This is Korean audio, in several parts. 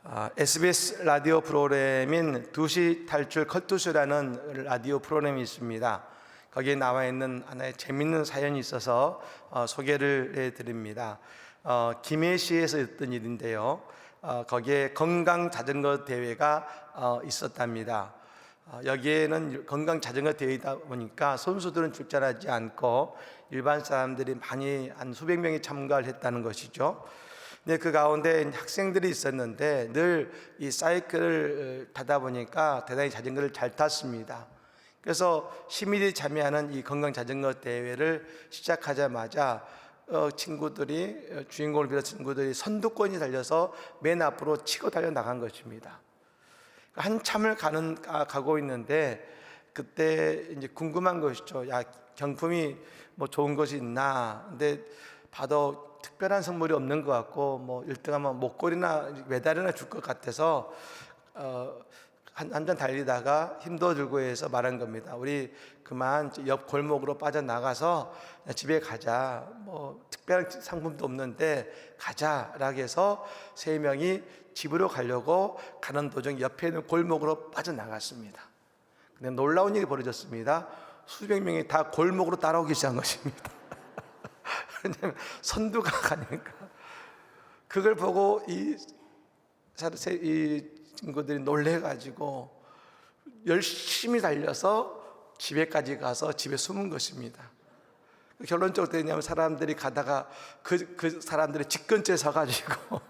SBS 라디오 프로그램인 2시 탈출 컬투쇼라는 라디오 프로그램이 있습니다. 거기에 나와 있는 하나의 재밌는 사연이 있어서 소개를 해드립니다. 김해시에서 있었던 일인데요. 거기에 건강 자전거 대회가 있었답니다. 여기에는 건강 자전거 대회이다 보니까 선수들은 출전하지 않고 일반 사람들이 많이 한 수백 명이 참가를 했다는 것이죠. 근데 그 가운데 학생들이 있었는데 늘 이 사이클을 타다 보니까 대단히 자전거를 잘 탔습니다. 그래서 시민들이 참여하는 이 건강 자전거 대회를 시작하자마자 친구들이 주인공을 비롯한 친구들이 선두권이 달려서 맨 앞으로 치고 달려 나간 것입니다. 한참을 가고 있는데 그때 이제 궁금한 것이죠. 야, 경품이 뭐 좋은 것이 있나? 근데 봐도 특별한 선물이 없는 것 같고 뭐 1등하면 목걸이나 메달이나 줄 것 같아서 한참 달리다가 힘도 들고 해서 말한 겁니다. 우리 그만 옆 골목으로 빠져나가서 집에 가자. 뭐 특별한 상품도 없는데 가자라고 해서 세 명이 집으로 가려고 가는 도중 옆에 있는 골목으로 빠져나갔습니다. 근데 놀라운 일이 벌어졌습니다. 수백 명이 다 골목으로 따라오기 시작한 것입니다. 왜냐하면 선두가 가니까. 그걸 보고 이 친구들이 놀래가지고 열심히 달려서 집에까지 가서 집에 숨은 것입니다. 결론적으로 어떻게 되냐면 사람들이 가다가 그 사람들이 집 근처에 서가지고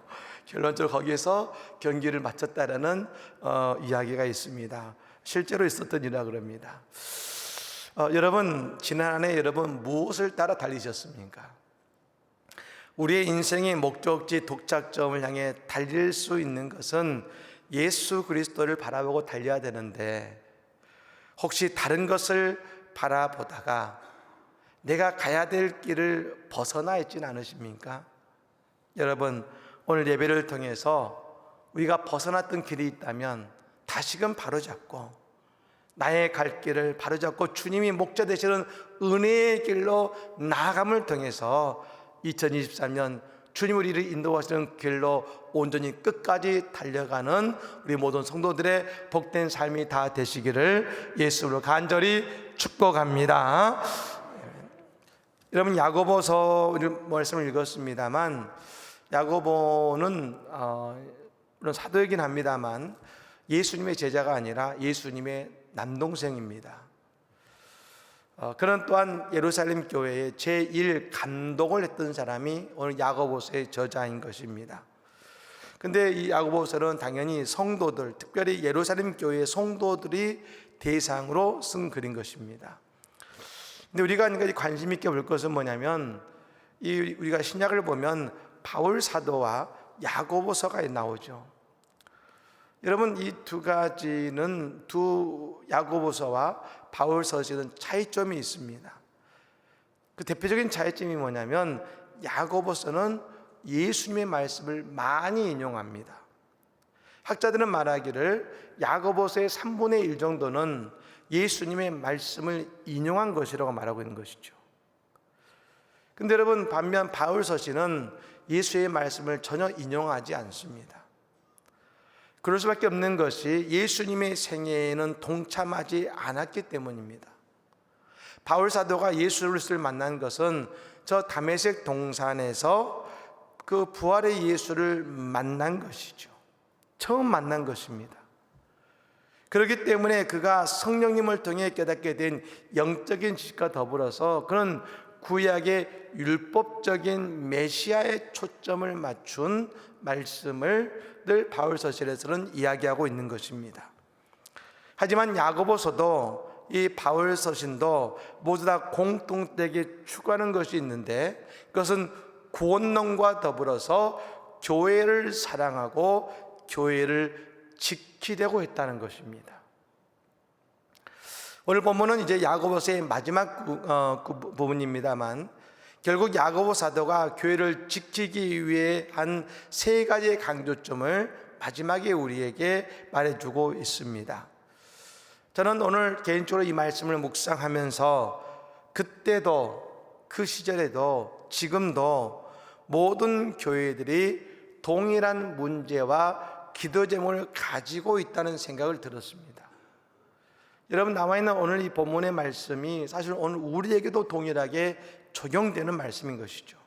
결론적으로 거기에서 경기를 마쳤다라는 이야기가 있습니다. 실제로 있었던 일이라 그럽니다. 여러분, 지난 한 해 여러분 무엇을 따라 달리셨습니까? 우리의 인생의 목적지 독착점을 향해 달릴 수 있는 것은 예수 그리스도를 바라보고 달려야 되는데, 혹시 다른 것을 바라보다가 내가 가야 될 길을 벗어나 있지는 않으십니까? 여러분, 오늘 예배를 통해서 우리가 벗어났던 길이 있다면 다시금 바로잡고 나의 갈 길을 바로잡고 주님이 목자 되시는 은혜의 길로 나아감을 통해서 2023년 주님 우리를 인도하시는 길로 온전히 끝까지 달려가는 우리 모든 성도들의 복된 삶이 다 되시기를 예수로 간절히 축복합니다. 여러분, 야고보서 말씀을 읽었습니다만, 야고보는 물론 사도이긴 합니다만 예수님의 제자가 아니라 예수님의 남동생입니다. 그는 또한 예루살렘 교회의 제1 감독을 했던 사람이 오늘 야고보서의 저자인 것입니다. 근데 이 야고보서는 당연히 성도들, 특별히 예루살렘 교회의 성도들이 대상으로 쓴 글인 것입니다. 근데 우리가 한 가지 관심 있게 볼 것은 뭐냐면, 우리가 신약을 보면 바울 사도와 야고보서가 나오죠. 여러분, 이 두 가지는 야고보서와 바울서에는 차이점이 있습니다. 그 대표적인 차이점이 뭐냐면, 야고보서는 예수님의 말씀을 많이 인용합니다. 학자들은 말하기를 야고보서의 3분의 1 정도는 예수님의 말씀을 인용한 것이라고 말하고 있는 것이죠. 근데 여러분, 반면 바울서시는 예수의 말씀을 전혀 인용하지 않습니다. 그럴 수밖에 없는 것이 예수님의 생애에는 동참하지 않았기 때문입니다. 바울 사도가 예수 그리스도를 만난 것은 저 다메섹 동산에서 그 부활의 예수를 만난 것이죠. 처음 만난 것입니다. 그렇기 때문에 그가 성령님을 통해 깨닫게 된 영적인 지식과 더불어서 그는 구약의 율법적인 메시아의 초점을 맞춘 말씀을 늘 바울서신에서는 이야기하고 있는 것입니다. 하지만 야고보서도 이 바울서신도 모두 다 공통되게 추구하는 것이 있는데, 그것은 구원론과 더불어서 교회를 사랑하고 교회를 지키려고 했다는 것입니다. 오늘 본문은 이제 야고보서의 마지막 부분입니다만, 결국 야고보 사도가 교회를 지키기 위해 한 세 가지의 강조점을 마지막에 우리에게 말해주고 있습니다. 저는 오늘 개인적으로 이 말씀을 묵상하면서 그때도, 그 시절에도, 지금도 모든 교회들이 동일한 문제와 기도 제목을 가지고 있다는 생각을 들었습니다. 여러분, 나와 있는 오늘 이 본문의 말씀이 사실 오늘 우리에게도 동일하게 적용되는 말씀인 것이죠.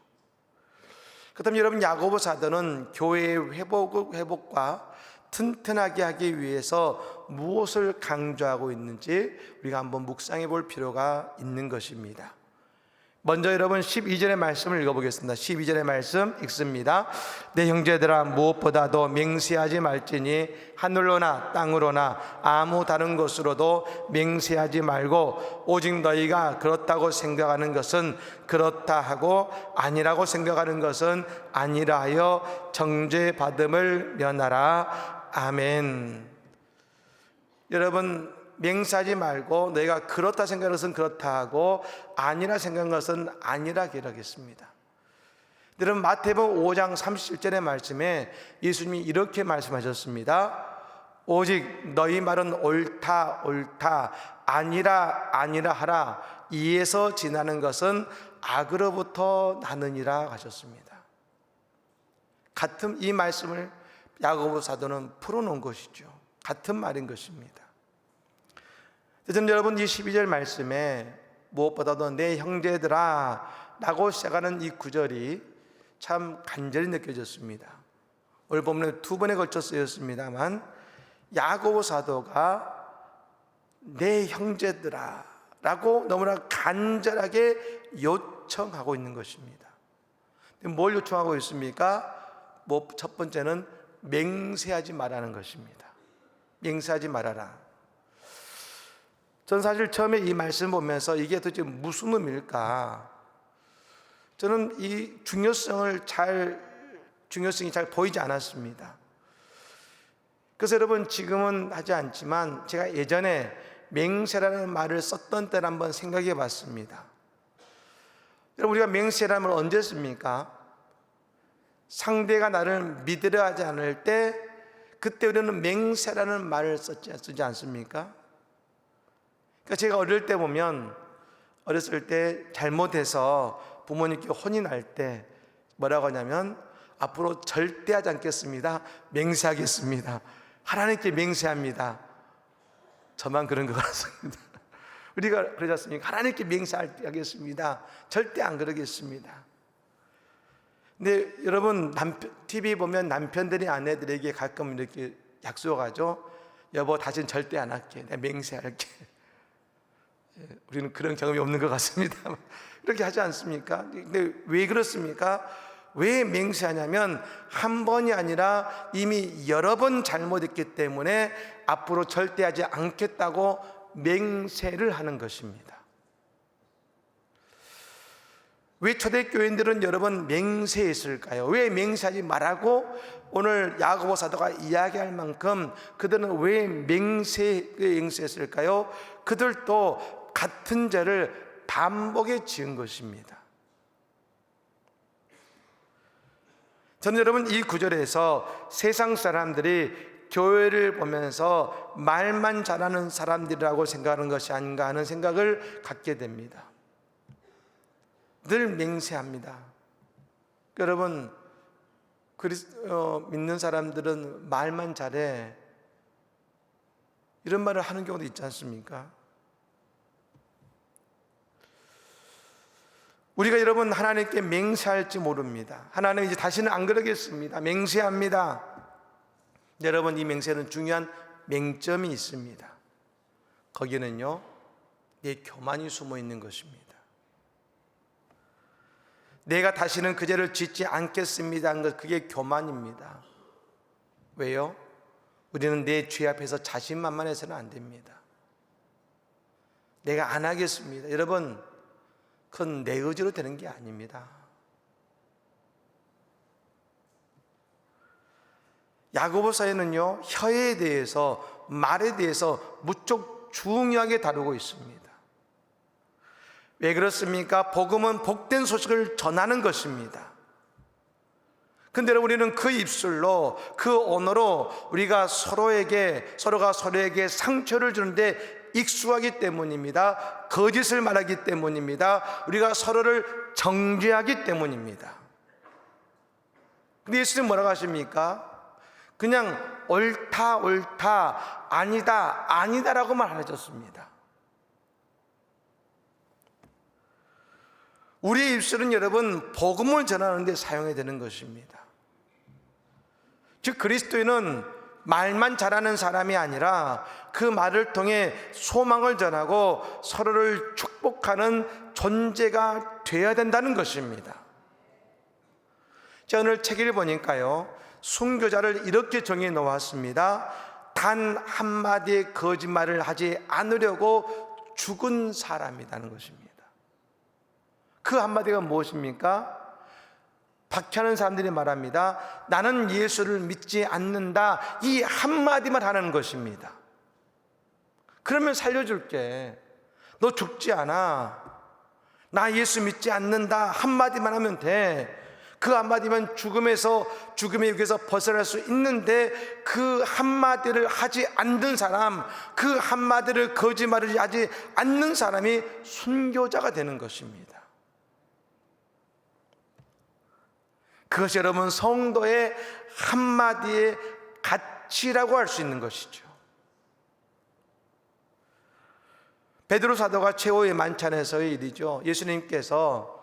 그렇다면 여러분, 야고보 사도는 교회의 회복과 튼튼하게 하기 위해서 무엇을 강조하고 있는지 우리가 한번 묵상해 볼 필요가 있는 것입니다. 먼저 여러분 12절의 말씀을 읽어보겠습니다. 12절의 말씀 읽습니다. 내 형제들아, 무엇보다도 맹세하지 말지니 하늘로나 땅으로나 아무 다른 것으로도 맹세하지 말고 오직 너희가 그렇다고 생각하는 것은 그렇다 하고 아니라고 생각하는 것은 아니라 하여 정죄받음을 면하라. 아멘. 여러분, 맹세하지 말고 너희가 그렇다 생각하는 것은 그렇다 하고 아니라 생각하는 것은 아니라 기록했습니다. 여러분, 마태복음 5장 37절의 말씀에 예수님이 이렇게 말씀하셨습니다. 오직 너희 말은 옳다 옳다 아니라 아니라 하라. 이에서 지나는 것은 악으로부터 나느니라 하셨습니다. 같은 이 말씀을 야고보 사도는 풀어놓은 것이죠. 같은 말인 것입니다. 저는 여러분, 이 12절 말씀에 무엇보다도 내 형제들아 라고 시작하는 이 구절이 참 간절히 느껴졌습니다. 오늘 본문에 두 번에 걸쳐 쓰였습니다만 야고보 사도가 내 형제들아 라고 너무나 간절하게 요청하고 있는 것입니다. 뭘 요청하고 있습니까? 첫 번째는 맹세하지 말라는 것입니다. 맹세하지 말아라. 저는 사실 처음에 이 말씀 보면서 이게 도대체 무슨 의미일까? 저는 이 중요성이 잘 보이지 않았습니다. 그래서 여러분, 지금은 하지 않지만 제가 예전에 맹세라는 말을 썼던 때를 한번 생각해 봤습니다. 여러분, 우리가 맹세라는 말을 언제 씁니까? 상대가 나를 믿으려 하지 않을 때, 그때 우리는 맹세라는 말을 쓰지 않습니까? 그러니까 제가 어렸을 때 잘못해서 부모님께 혼이 날 때 뭐라고 하냐면, 앞으로 절대 하지 않겠습니다. 맹세하겠습니다. 하나님께 맹세합니다. 저만 그런 것 같습니다. 우리가 그러지 않습니까? 하나님께 맹세하겠습니다. 절대 안 그러겠습니다. 근데 여러분, TV 보면 남편들이 아내들에게 가끔 이렇게 약속하죠. 여보, 다시는 절대 안 할게. 내가 맹세할게. 우리는 그런 경험이 없는 것 같습니다. 이렇게 하지 않습니까? 근데 왜 그렇습니까? 왜 맹세하냐면 한 번이 아니라 이미 여러 번 잘못했기 때문에 앞으로 절대 하지 않겠다고 맹세를 하는 것입니다. 왜 초대교인들은 여러분 맹세했을까요? 왜 맹세하지 말라고 오늘 야고보 사도가 이야기할 만큼 그들은 왜 맹세했을까요? 그들도 같은 죄를 반복해 지은 것입니다. 저는 여러분, 이 구절에서 세상 사람들이 교회를 보면서 말만 잘하는 사람들이라고 생각하는 것이 아닌가 하는 생각을 갖게 됩니다. 늘 맹세합니다. 여러분, 믿는 사람들은 말만 잘해, 이런 말을 하는 경우도 있지 않습니까? 우리가 여러분 하나님께 맹세할지 모릅니다. 하나님 이제 다시는 안 그러겠습니다. 맹세합니다. 여러분, 이 맹세는 중요한 맹점이 있습니다. 거기는요, 내 교만이 숨어 있는 것입니다. 내가 다시는 그 죄를 짓지 않겠습니다 하는 것, 그게 교만입니다. 왜요? 우리는 내 죄 앞에서 자신만만해서는 안 됩니다. 내가 안 하겠습니다. 여러분, 그건 내 의지로 되는 게 아닙니다. 야고보서에는요, 혀에 대해서, 말에 대해서 무척 중요하게 다루고 있습니다. 왜 그렇습니까? 복음은 복된 소식을 전하는 것입니다. 근데 우리는 그 입술로, 그 언어로 우리가 서로가 서로에게 상처를 주는데 익숙하기 때문입니다. 거짓을 말하기 때문입니다. 우리가 서로를 정죄하기 때문입니다. 근데 예수님 뭐라고 하십니까? 그냥 옳다 옳다, 아니다 아니다라고 말해줬습니다. 우리의 입술은 여러분 복음을 전하는 데 사용해야 되는 것입니다. 즉 그리스도인은 말만 잘하는 사람이 아니라 그 말을 통해 소망을 전하고 서로를 축복하는 존재가 되어야 된다는 것입니다. 제가 오늘 책을 보니까요, 순교자를 이렇게 정해 놓았습니다. 단 한마디의 거짓말을 하지 않으려고 죽은 사람이라는 것입니다. 그 한마디가 무엇입니까? 박해하는 사람들이 말합니다. 나는 예수를 믿지 않는다, 이 한마디만 하는 것입니다. 그러면 살려줄게, 너 죽지 않아, 나 예수 믿지 않는다 한마디만 하면 돼. 그 한마디면 죽음의 육에서 벗어날 수 있는데, 그 한마디를 하지 않는 사람, 그 한마디를 거짓말을 하지 않는 사람이 순교자가 되는 것입니다. 그것이 여러분 성도의 한마디의 가치라고 할 수 있는 것이죠. 베드로 사도가 최후의 만찬에서의 일이죠. 예수님께서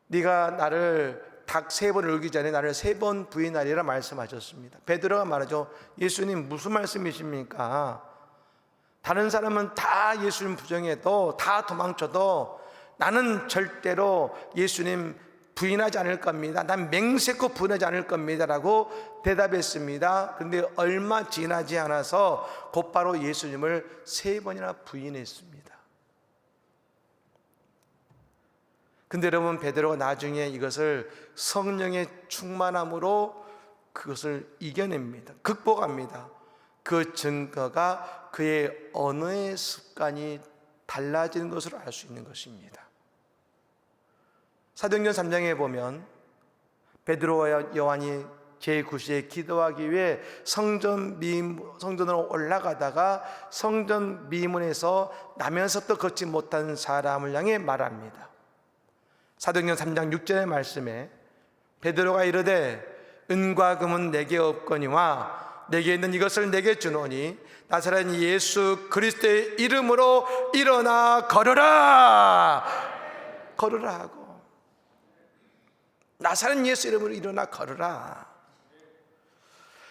네가 나를 닭 3번 울기 전에 나를 3번 부인하리라 말씀하셨습니다. 베드로가 말하죠. 예수님 무슨 말씀이십니까? 다른 사람은 다 예수님 부정해도, 다 도망쳐도 나는 절대로 예수님 부인하지 않을 겁니다. 난 맹세코 부인하지 않을 겁니다 라고 대답했습니다. 그런데 얼마 지나지 않아서 곧바로 예수님을 3번이나 부인했습니다. 근데 여러분, 베드로가 나중에 이것을 성령의 충만함으로 그것을 이겨냅니다. 극복합니다. 그 증거가 그의 언어의 습관이 달라지는 것으로 알 수 있는 것입니다. 사도행전 3장에 보면 베드로와 요한이 제9시에 기도하기 위해 성전으로 올라가다가 성전 미문에서 나면서부터 걷지 못한 사람을 향해 말합니다. 사도행전 3장 6절의 말씀에 베드로가 이르되 은과 금은 내게 없거니와 내게 있는 이것을 내게 주노니 나사렛 예수 그리스도의 이름으로 일어나 걸으라 하고, 나사렛 예수 이름으로 일어나 걸으라.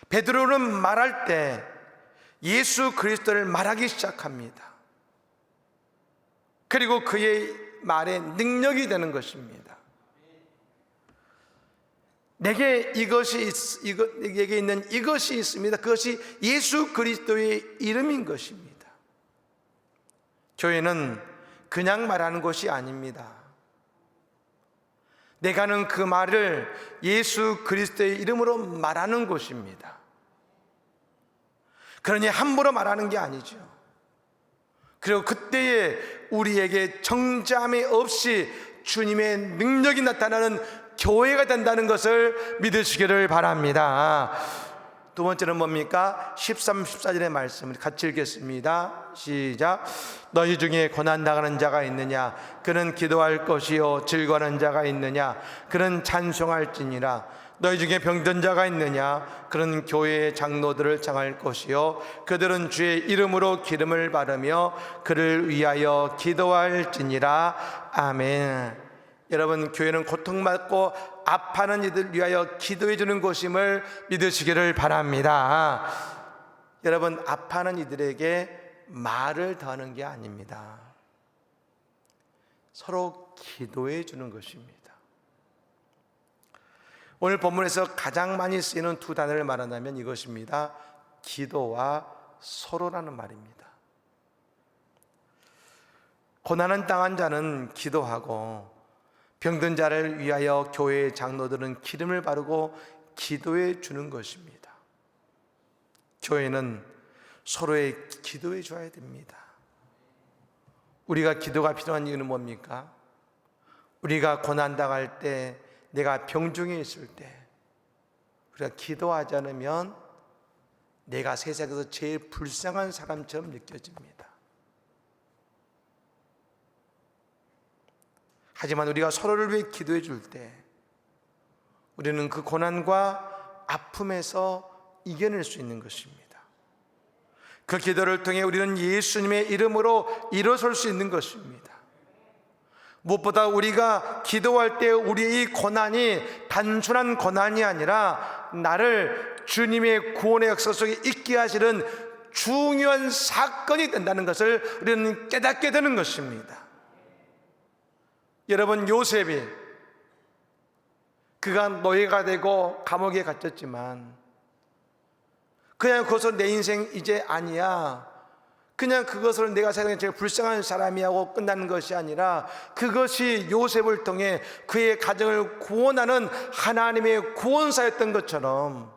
베드로는 말할 때 예수 그리스도를 말하기 시작합니다. 그리고 그의 말에 능력이 되는 것입니다. 내게 있는 이것이 있습니다. 그것이 예수 그리스도의 이름인 것입니다. 교회는 그냥 말하는 것이 아닙니다. 내가 하는 그 말을 예수 그리스도의 이름으로 말하는 것입니다. 그러니 함부로 말하는 게 아니죠. 그리고 그때에 우리에게 정잠이 없이 주님의 능력이 나타나는 교회가 된다는 것을 믿으시기를 바랍니다. 두 번째는 뭡니까? 13, 14절의 말씀을 같이 읽겠습니다. 시작. 너희 중에 고난당하는 자가 있느냐? 그는 기도할 것이요 즐거워하는 자가 있느냐? 그는 찬송할지니라. 너희 중에 병든 자가 있느냐? 그는 교회의 장로들을 청할 것이요 그들은 주의 이름으로 기름을 바르며 그를 위하여 기도할지니라. 아멘. 여러분, 교회는 고통받고 아파하는 이들 위하여 기도해 주는 곳임을 믿으시기를 바랍니다. 여러분, 아파하는 이들에게 말을 더하는 게 아닙니다. 서로 기도해 주는 것입니다. 오늘 본문에서 가장 많이 쓰이는 두 단어를 말한다면 이것입니다. 기도와 서로라는 말입니다. 고난을 당한 자는 기도하고 병든 자를 위하여 교회의 장로들은 기름을 바르고 기도해 주는 것입니다. 교회는 서로의 기도해 줘야 됩니다. 우리가 기도가 필요한 이유는 뭡니까? 우리가 고난당할 때, 내가 병중에 있을 때 우리가 기도하지 않으면 내가 세상에서 제일 불쌍한 사람처럼 느껴집니다. 하지만 우리가 서로를 위해 기도해 줄 때 우리는 그 고난과 아픔에서 이겨낼 수 있는 것입니다. 그 기도를 통해 우리는 예수님의 이름으로 일어설 수 있는 것입니다. 무엇보다 우리가 기도할 때 우리의 이 고난이 단순한 고난이 아니라 나를 주님의 구원의 역사 속에 있게 하시는 중요한 사건이 된다는 것을 우리는 깨닫게 되는 것입니다. 여러분, 요셉이 그가 노예가 되고 감옥에 갇혔지만 그냥 그것을 내 인생 이제 아니야, 그냥 그것을 내가 세상에 제일 불쌍한 사람이야 하고 끝나는 것이 아니라 그것이 요셉을 통해 그의 가정을 구원하는 하나님의 구원사였던 것처럼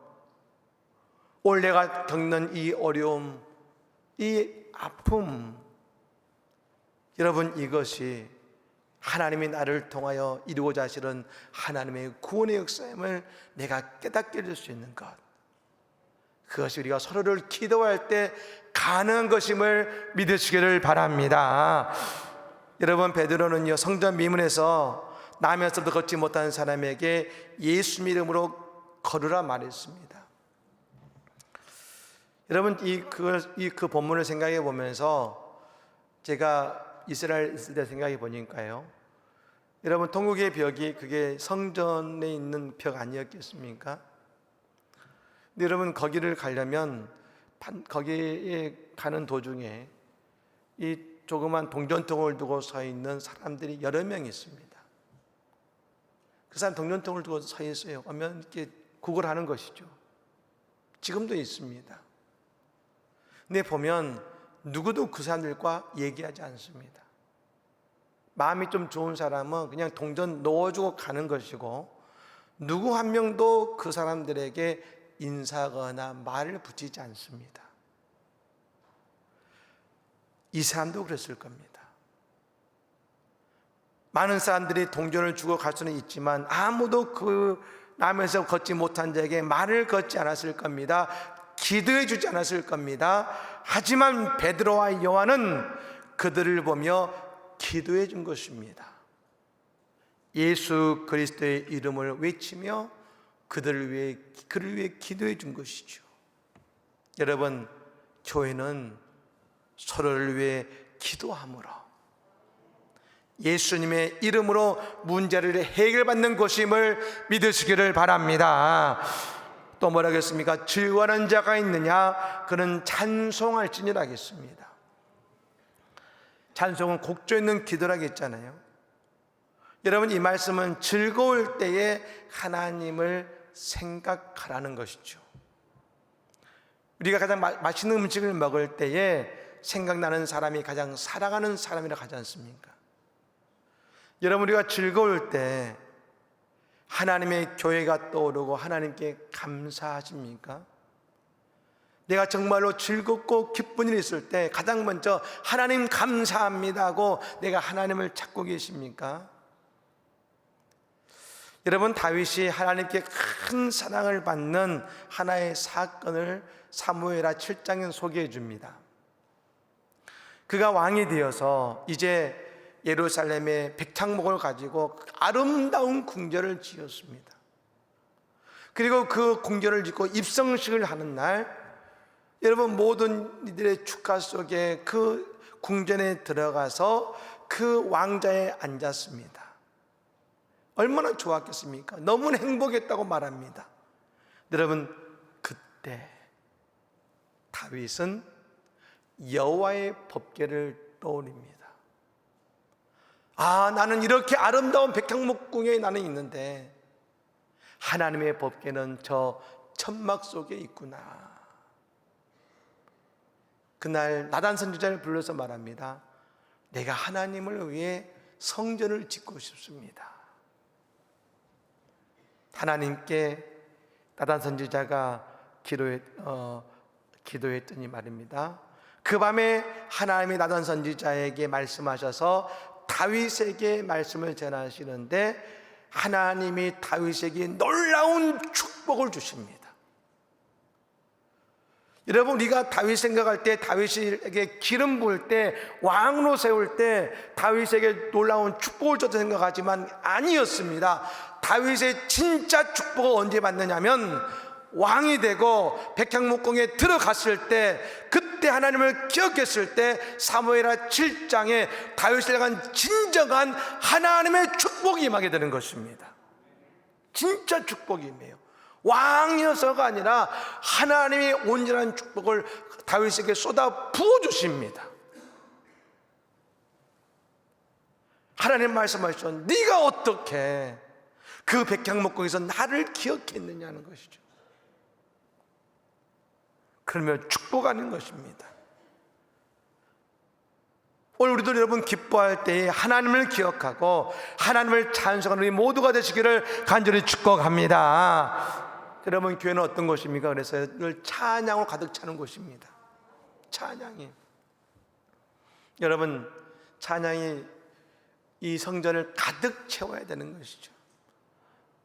오늘 내가 겪는 이 어려움, 이 아픔, 여러분, 이것이 하나님이 나를 통하여 이루고자 하시는 하나님의 구원의 역사임을 내가 깨닫게 될 수 있는 것, 그것이 우리가 서로를 기도할 때 가능한 것임을 믿으시기를 바랍니다. 여러분, 베드로는요, 성전 미문에서 나면서도 걷지 못하는 사람에게 예수 이름으로 걸으라 말했습니다. 여러분, 그 본문을 생각해 보면서 제가 이스라엘 있을 때 생각해 보니까요, 여러분, 통곡의 벽이 그게 성전에 있는 벽 아니었겠습니까? 근데 여러분, 거기를 가려면 거기에 가는 도중에 이 조그만 동전통을 두고 서 있는 사람들이 여러 명 있습니다. 그 사람 동전통을 두고 서 있어요. 그러면 이렇게 구걸하는 것이죠. 지금도 있습니다. 근데 보면 누구도 그 사람들과 얘기하지 않습니다. 마음이 좀 좋은 사람은 그냥 동전 넣어주고 가는 것이고, 누구 한 명도 그 사람들에게 인사하거나 말을 붙이지 않습니다. 이 사람도 그랬을 겁니다. 많은 사람들이 동전을 주고 갈 수는 있지만 아무도 그 남에서 걷지 못한 자에게 말을 걷지 않았을 겁니다. 기도해 주지 않았을 겁니다. 하지만 베드로와 요한은 그들을 보며 기도해 준 것입니다. 예수 그리스도의 이름을 외치며 그를 위해 기도해 준 것이죠. 여러분, 교회는 서로를 위해 기도함으로 예수님의 이름으로 문제를 해결받는 곳임을 믿으시기를 바랍니다. 또 뭐라 하겠습니까? 즐거워하는 자가 있느냐? 그는 찬송할지니라 하겠습니다. 찬송은 곡조 있는 기도라고 했잖아요. 여러분, 이 말씀은 즐거울 때에 하나님을 생각하라는 것이죠. 우리가 가장 맛있는 음식을 먹을 때에 생각나는 사람이 가장 사랑하는 사람이라고 하지 않습니까? 여러분, 우리가 즐거울 때 하나님의 교회가 떠오르고 하나님께 감사하십니까? 내가 정말로 즐겁고 기쁜 일이 있을 때 가장 먼저 하나님 감사합니다 하고 내가 하나님을 찾고 계십니까? 여러분, 다윗이 하나님께 큰 사랑을 받는 하나의 사건을 사무엘하 7장에 소개해 줍니다. 그가 왕이 되어서 이제 예루살렘에 백향목을 가지고 아름다운 궁전을 지었습니다. 그리고 그 궁전을 짓고 입성식을 하는 날, 여러분, 모든 이들의 축가 속에 그 궁전에 들어가서 그 왕자에 앉았습니다. 얼마나 좋았겠습니까? 너무나 행복했다고 말합니다. 여러분, 그때 다윗은 여호와의 법궤를 떠올립니다. 아, 나는 이렇게 아름다운 백향목 궁에 나는 있는데 하나님의 법궤는 저 천막 속에 있구나. 그날 나단 선지자를 불러서 말합니다. 내가 하나님을 위해 성전을 짓고 싶습니다. 하나님께 나단 선지자가 기도했더니 말입니다. 그 밤에 하나님이 나단 선지자에게 말씀하셔서 다윗에게 말씀을 전하시는데 하나님이 다윗에게 놀라운 축복을 주십니다. 여러분, 우리가 다윗 생각할 때, 다윗에게 기름 부을 때, 왕으로 세울 때 다윗에게 놀라운 축복을 줬다 생각하지만 아니었습니다. 다윗의 진짜 축복을 언제 받느냐면 왕이 되고 백향목공에 들어갔을 때, 그때 하나님을 기억했을 때 사무엘하 7장에 다윗을 향한 진정한 하나님의 축복이 임하게 되는 것입니다. 진짜 축복이 임해요. 왕이어서가 아니라 하나님의 온전한 축복을 다윗에게 쏟아 부어주십니다. 하나님 말씀하셨죠. 네가 어떻게 그 백향목공에서 나를 기억했느냐는 것이죠. 그러면 축복하는 것입니다. 오늘 우리도 여러분 기뻐할 때에 하나님을 기억하고 하나님을 찬송하는 우리 모두가 되시기를 간절히 축복합니다. 여러분, 교회는 어떤 곳입니까? 그래서 늘 찬양으로 가득 차는 곳입니다. 찬양이, 여러분, 찬양이 이 성전을 가득 채워야 되는 것이죠.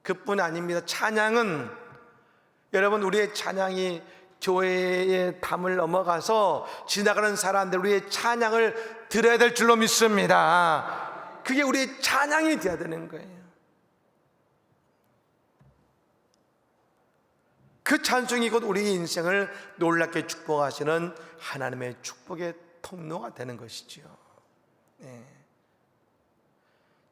그뿐 아닙니다. 찬양은, 여러분, 우리의 찬양이 교회의 담을 넘어가서 지나가는 사람들 우리의 찬양을 들어야 될 줄로 믿습니다. 그게 우리의 찬양이 되어야 되는 거예요. 그 찬송이 곧 우리의 인생을 놀랍게 축복하시는 하나님의 축복의 통로가 되는 것이지요. 네.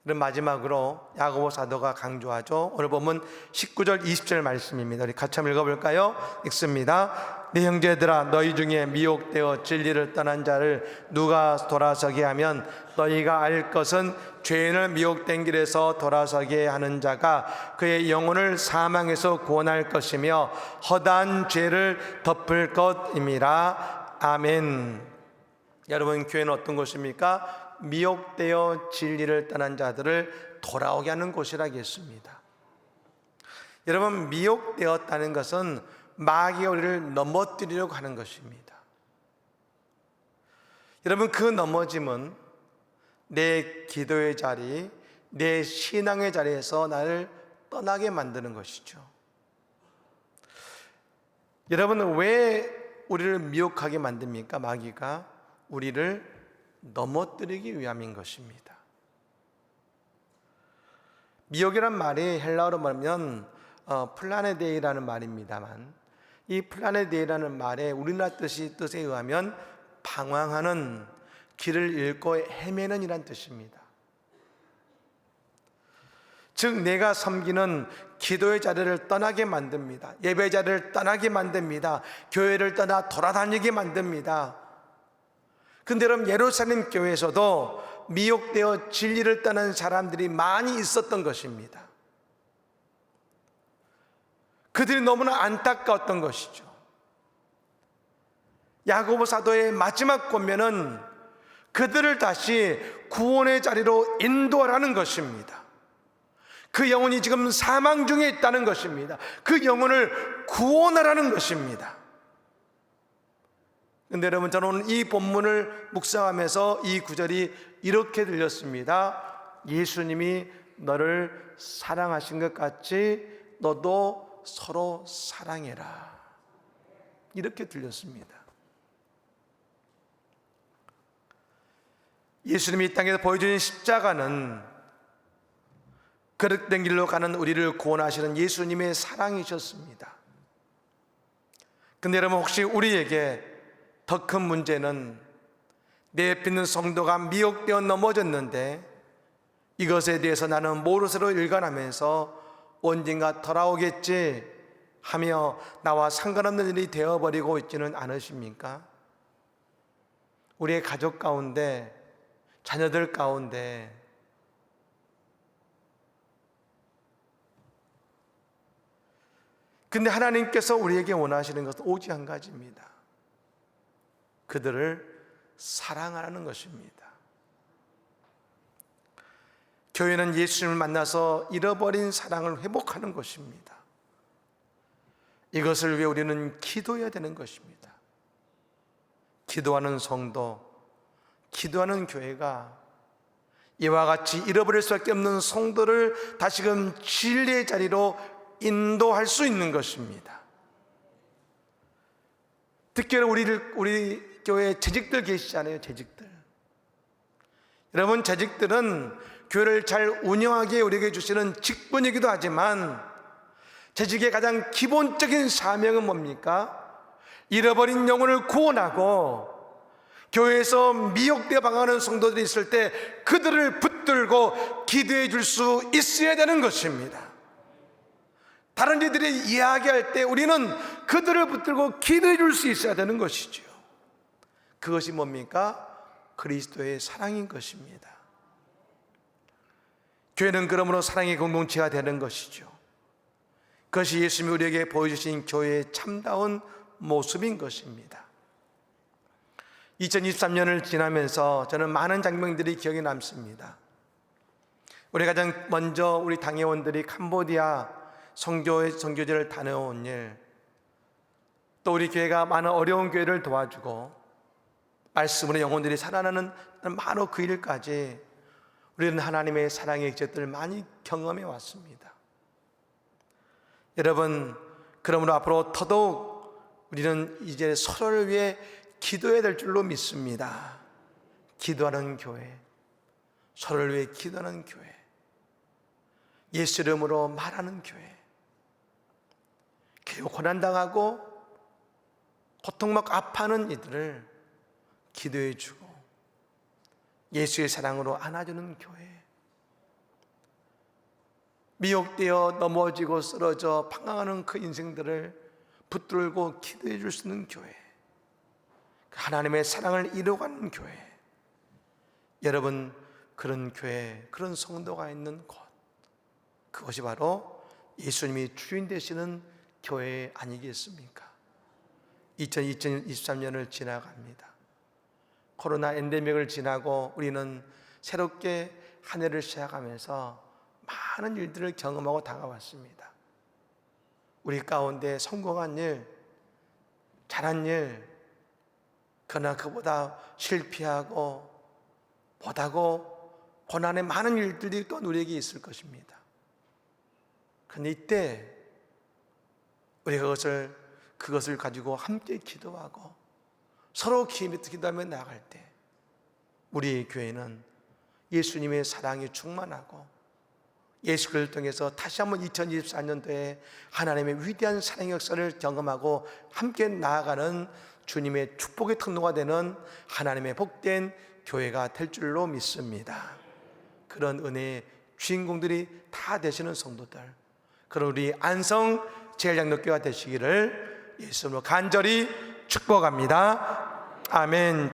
그럼 마지막으로 야고보 사도가 강조하죠. 오늘 보면 19절 20절 말씀입니다. 우리 같이 한번 읽어볼까요? 읽습니다. 네 형제들아, 너희 중에 미혹되어 진리를 떠난 자를 누가 돌아서게 하면 너희가 알 것은 죄인을 미혹된 길에서 돌아서게 하는 자가 그의 영혼을 사망에서 구원할 것이며 허다한 죄를 덮을 것임이라. 아멘. 여러분, 교회는 어떤 곳입니까? 미혹되어 진리를 떠난 자들을 돌아오게 하는 곳이라겠습니다. 여러분, 미혹되었다는 것은 마귀가 우리를 넘어뜨리려고 하는 것입니다. 여러분, 그 넘어짐은 내 기도의 자리, 내 신앙의 자리에서 나를 떠나게 만드는 것이죠. 여러분, 왜 우리를 미혹하게 만듭니까? 마귀가 우리를 넘어뜨리기 위함인 것입니다. 미혹이란 말이 헬라어로 말하면 플라네데이라는 말입니다만, 이 플라네데이라는 말의 우리나라 뜻에 의하면 방황하는, 길을 잃고 헤매는 이란 뜻입니다. 즉, 내가 섬기는 기도의 자리를 떠나게 만듭니다. 예배 자리를 떠나게 만듭니다. 교회를 떠나 돌아다니게 만듭니다. 근데 여러분, 예루살렘 교회에서도 미혹되어 진리를 떠난 사람들이 많이 있었던 것입니다. 그들이 너무나 안타까웠던 것이죠. 야고보 사도의 마지막 권면은 그들을 다시 구원의 자리로 인도하라는 것입니다. 그 영혼이 지금 사망 중에 있다는 것입니다. 그 영혼을 구원하라는 것입니다. 근데 여러분, 저는 오늘 이 본문을 묵상하면서 이 구절이 이렇게 들렸습니다. 예수님이 너를 사랑하신 것 같이 너도 서로 사랑해라. 이렇게 들렸습니다. 예수님이 이 땅에서 보여주신 십자가는 그릇된 길로 가는 우리를 구원하시는 예수님의 사랑이셨습니다. 근데 여러분, 혹시 우리에게 더 큰 문제는 내 옆에 있는 성도가 미혹되어 넘어졌는데 이것에 대해서 나는 모르쇠로 일관하면서 언젠가 돌아오겠지 하며 나와 상관없는 일이 되어버리고 있지는 않으십니까? 우리의 가족 가운데, 자녀들 가운데 근데 하나님께서 우리에게 원하시는 것은 오직 한 가지입니다. 그들을 사랑하라는 것입니다. 교회는 예수님을 만나서 잃어버린 사랑을 회복하는 것입니다. 이것을 위해 우리는 기도해야 되는 것입니다. 기도하는 성도, 기도하는 교회가 이와 같이 잃어버릴 수밖에 없는 성도를 다시금 진리의 자리로 인도할 수 있는 것입니다. 특히 우리 교회에 재직들 계시잖아요. 재직들. 여러분, 재직들은 교회를 잘 운영하기에 우리에게 주시는 직분이기도 하지만 재직의 가장 기본적인 사명은 뭡니까? 잃어버린 영혼을 구원하고 교회에서 미혹되어 방황하는 성도들이 있을 때 그들을 붙들고 기도해 줄 수 있어야 되는 것입니다. 다른 이들이 이야기할 때 우리는 그들을 붙들고 기도해 줄 수 있어야 되는 것이죠. 그것이 뭡니까? 그리스도의 사랑인 것입니다. 교회는 그러므로 사랑의 공동체가 되는 것이죠. 그것이 예수님이 우리에게 보여주신 교회의 참다운 모습인 것입니다. 2023년을 지나면서 저는 많은 장면들이 기억에 남습니다. 우리 가장 먼저 우리 당회원들이 캄보디아 선교제를 다녀온 일, 또 우리 교회가 많은 어려운 교회를 도와주고 말씀으로 영혼들이 살아나는 바로 그 일까지 우리는 하나님의 사랑의 기적들을 많이 경험해 왔습니다. 여러분, 그러므로 앞으로 더더욱 우리는 이제 서로를 위해 기도해야 될 줄로 믿습니다. 기도하는 교회, 서로를 위해 기도하는 교회, 예수 이름으로 말하는 교회, 그리고 고난당하고 고통받고 아파하는 이들을 기도해 주고 예수의 사랑으로 안아주는 교회, 미혹되어 넘어지고 쓰러져 방황하는 그 인생들을 붙들고 기도해 줄 수 있는 교회, 하나님의 사랑을 이루어가는 교회. 여러분, 그런 교회, 그런 성도가 있는 곳, 그것이 바로 예수님이 주인 되시는 교회 아니겠습니까? 2023년을 지나갑니다. 코로나 엔데믹을 지나고 우리는 새롭게 한 해를 시작하면서 많은 일들을 경험하고 다가왔습니다. 우리 가운데 성공한 일, 잘한 일, 그러나 그보다 실패하고 못하고 고난의 많은 일들이 또 우리에게 있을 것입니다. 그런데 이때 우리가 그것을 가지고 함께 기도하고 서로 기도하며 나아갈 때 우리의 교회는 예수님의 사랑이 충만하고 예수를 통해서 다시 한번 2024년도에 하나님의 위대한 사랑의 역사를 경험하고 함께 나아가는 주님의 축복의 통로가 되는 하나님의 복된 교회가 될 줄로 믿습니다. 그런 은혜의 주인공들이 다 되시는 성도들, 그런 우리 안성 제일장로교회가 되시기를 예수님으로 간절히 축복합니다. 아멘.